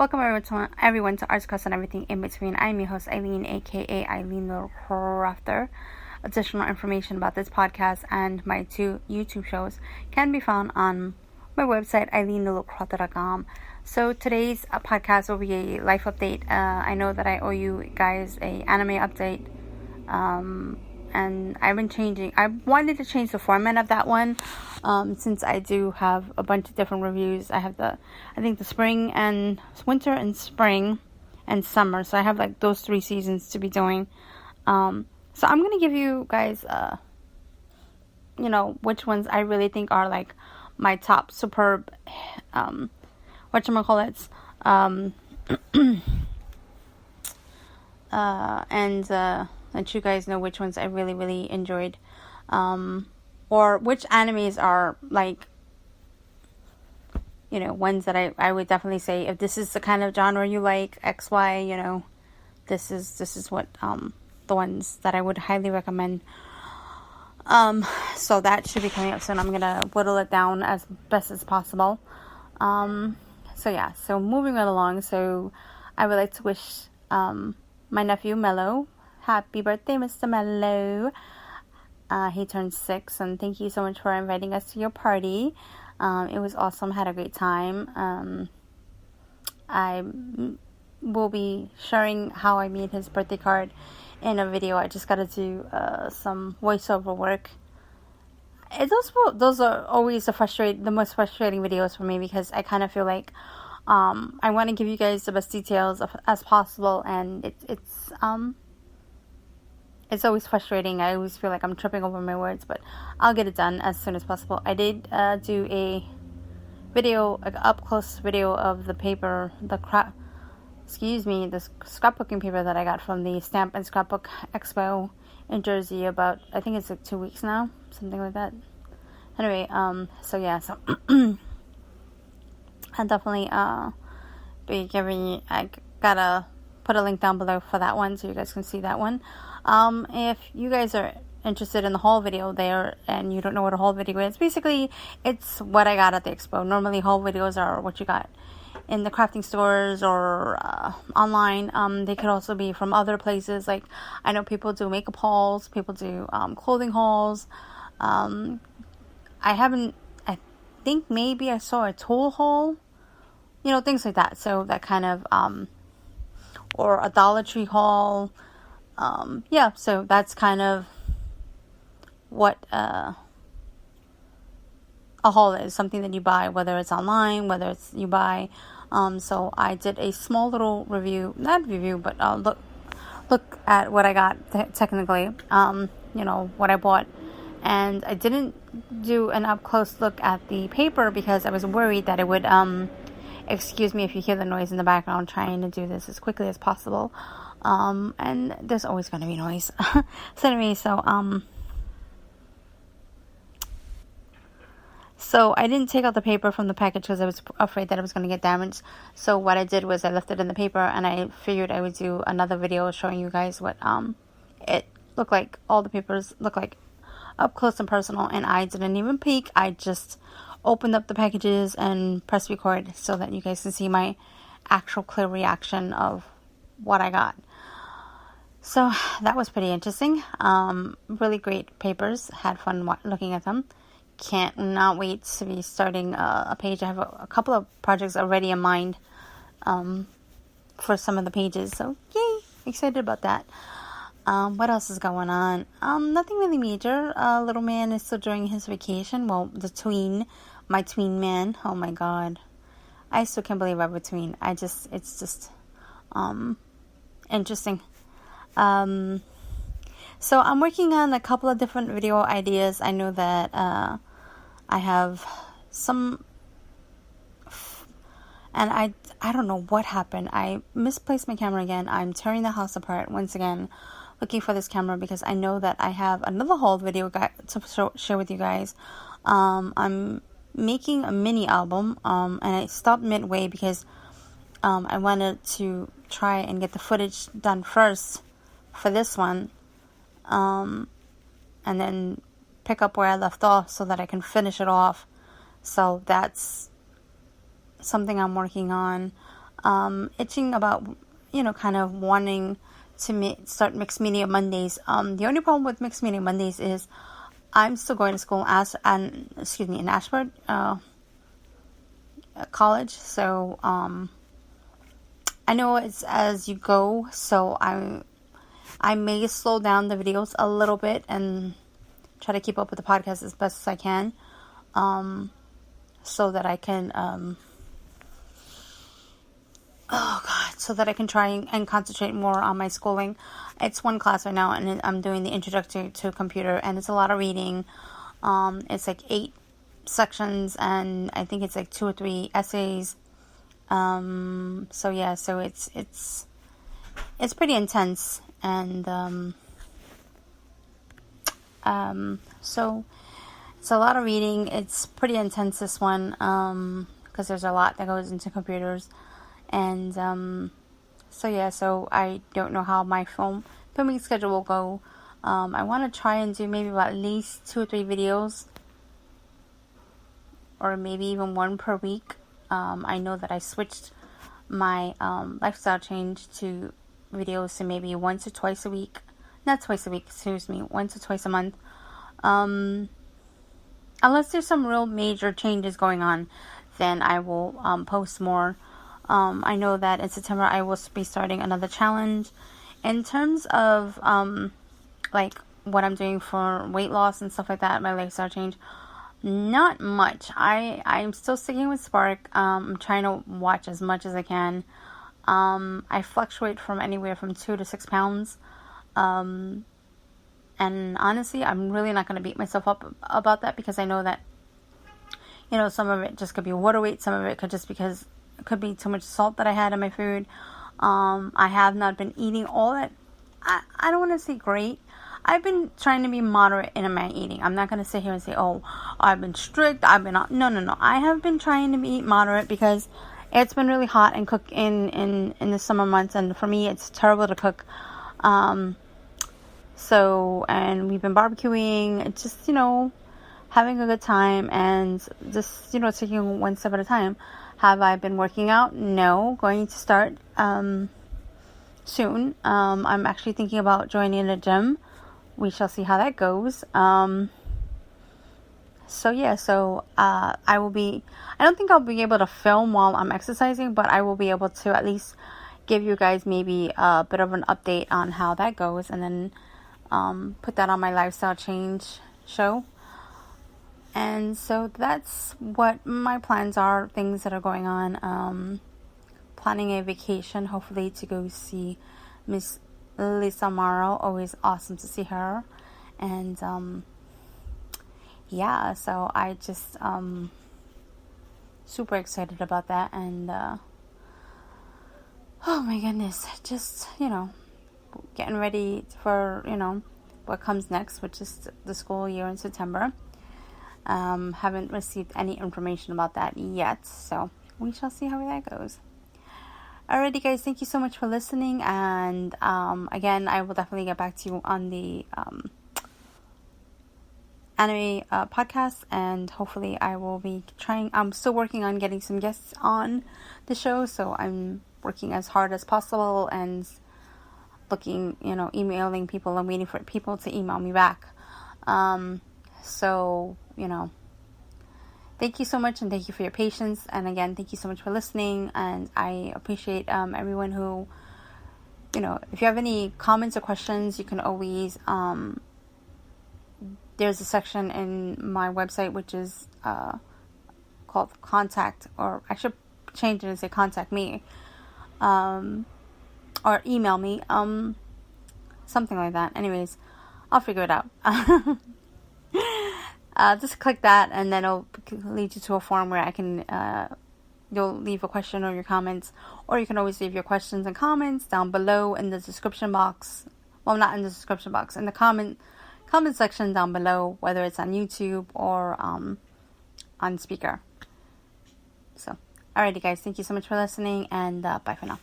Welcome everyone to Arts Crafts and Everything in Between. I'm your host, Eileen, aka Eileen the Crafter. Additional information about this podcast and my 2 YouTube shows can be found on my website, eileenthelittlecrafter.com. So today's podcast will be a life update. I know that I owe you guys a anime update. And I've been changing. I wanted to change the format of that one, since I do have a bunch of different reviews. I have the spring and winter and spring and summer. So I have like those 3 seasons to be doing. So I'm gonna give you guys, which ones I really think are like my top superb, whatchamacallits, and let you guys know which ones I really, really enjoyed. Or which animes are like, ones that I would definitely say, if this is the kind of genre you like, XY, this is what, the ones that I would highly recommend. So that should be coming up soon. I'm gonna whittle it down as best as possible. So moving right along. So I would like to wish, my nephew Mello, happy birthday, Mr. Mello. He turned 6, and thank you so much for inviting us to your party. It was awesome. Had a great time. I will be sharing how I made his birthday card in a video. I just got to do some voiceover work. Those are always the most frustrating videos for me, because I kind of feel like I want to give you guys the best details as possible, and it's always frustrating. I always feel like I'm tripping over my words, but I'll get it done as soon as possible. I did do a video, like up close video of the paper, the scrapbooking paper that I got from the Stamp and Scrapbook Expo in Jersey about, I think it's like 2 weeks now, something like that. Anyway, so I'll definitely be giving, I gotta put a link down below for that one so you guys can see that one. If you guys are interested in the haul video there and you don't know what a haul video is, basically it's what I got at the expo. Normally haul videos are what you got in the crafting stores or online. They could also be from other places. Like, I know people do makeup hauls, people do clothing hauls. I think maybe I saw a tool haul, things like that. So that kind of or a Dollar Tree haul. So that's kind of what a haul is. Something that you buy, whether it's online, whether it's you buy. So I did a small little but look at what I got technically, what I bought. And I didn't do an up close look at the paper because I was worried that it would, excuse me if you hear the noise in the background, trying to do this as quickly as possible. And there's always going to be noise. So anyway, so I didn't take out the paper from the package because I was afraid that it was going to get damaged. So what I did was I left it in the paper, and I figured I would do another video showing you guys what it looked like. All the papers look like up close and personal, and I didn't even peek. I just opened up the packages and pressed record so that you guys can see my actual clear reaction of what I got. So that was pretty interesting. Really great papers. Had fun looking at them. Not wait to be starting a page. I have a couple of projects already in mind for some of the pages. So yay! Excited about that. What else is going on? Nothing really major. Little man is still enjoying his vacation. Well, my tween man. Oh my god. I still can't believe I have a tween. It's just interesting. So I'm working on a couple of different video ideas. I know that I have some, and I don't know what happened. I misplaced my camera again. I'm tearing the house apart once again, looking for this camera because I know that I have another haul video to share with you guys. I'm making a mini album, and I stopped midway because I wanted to try and get the footage done first for this one, and then pick up where I left off so that I can finish it off. So that's something I'm working on. itching about, kind of wanting to start Mixed Media Mondays. The only problem with Mixed Media Mondays is I'm still going to school in Ashford College. So I know it's as you go. So I may slow down the videos a little bit and try to keep up with the podcast as best as I can, so that I can so that I can try and concentrate more on my schooling. It's one class right now, and I'm doing the introductory to computer, and it's a lot of reading. It's like 8 sections, and I think it's like 2 or 3 essays. So it's pretty intense, and so it's a lot of reading. It's pretty intense, this one, because there's a lot that goes into computers. And so I don't know how my filming schedule will go. I want to try and do maybe about at least 2 or 3 videos, or maybe even 1 per week. I know that I switched my lifestyle change to videos to maybe once or twice a week. Not twice a week, excuse me, once or twice a month. Unless there's some real major changes going on, then I will post more. I know that in September I will be starting another challenge. In terms of like what I'm doing for weight loss and stuff like that, my lifestyle change, not much. I'm still sticking with Spark. I'm trying to watch as much as I can. I fluctuate from anywhere from 2 to 6 pounds. And honestly, I'm really not going to beat myself up about that, because I know that, some of it just could be water weight. Some of it could be too much salt that I had in my food. I have not been eating all that. I don't want to say great. I've been trying to be moderate in my eating. I'm not going to sit here and say, oh, I've been strict. No. I have been trying to be moderate, because it's been really hot and cook in the summer months. And for me, it's terrible to cook. And we've been barbecuing. It's just, having a good time, and just, taking one step at a time. Have I been working out? No. Going to start soon. I'm actually thinking about joining a gym. We shall see how that goes. I don't think I'll be able to film while I'm exercising, but I will be able to at least give you guys maybe a bit of an update on how that goes, and then put that on my lifestyle change show. And so that's what my plans are, things that are going on. Planning a vacation, hopefully, to go see Miss Lisa Morrow. Always awesome to see her. And so I just super excited about that. And oh my goodness, just getting ready for what comes next, which is the school year in September. Haven't received any information about that yet, so we shall see how that goes. Alrighty, guys, thank you so much for listening, and again, I will definitely get back to you on the anime podcast, and hopefully I will be trying. I'm still working on getting some guests on the show, so I'm working as hard as possible and looking, emailing people and waiting for people to email me back. Thank you so much, and thank you for your patience. And again, thank you so much for listening. And I appreciate everyone who, if you have any comments or questions, you can always, there's a section in my website which is called contact, or I should change it and say contact me, or email me, something like that. Anyways, I'll figure it out. Just click that, and then it'll lead you to a form where I can, you'll leave a question or your comments, or you can always leave your questions and comments down below in the description box. Well, not in the description box, in the comment section down below, whether it's on YouTube or on speaker. So, alrighty, guys, thank you so much for listening, and bye for now.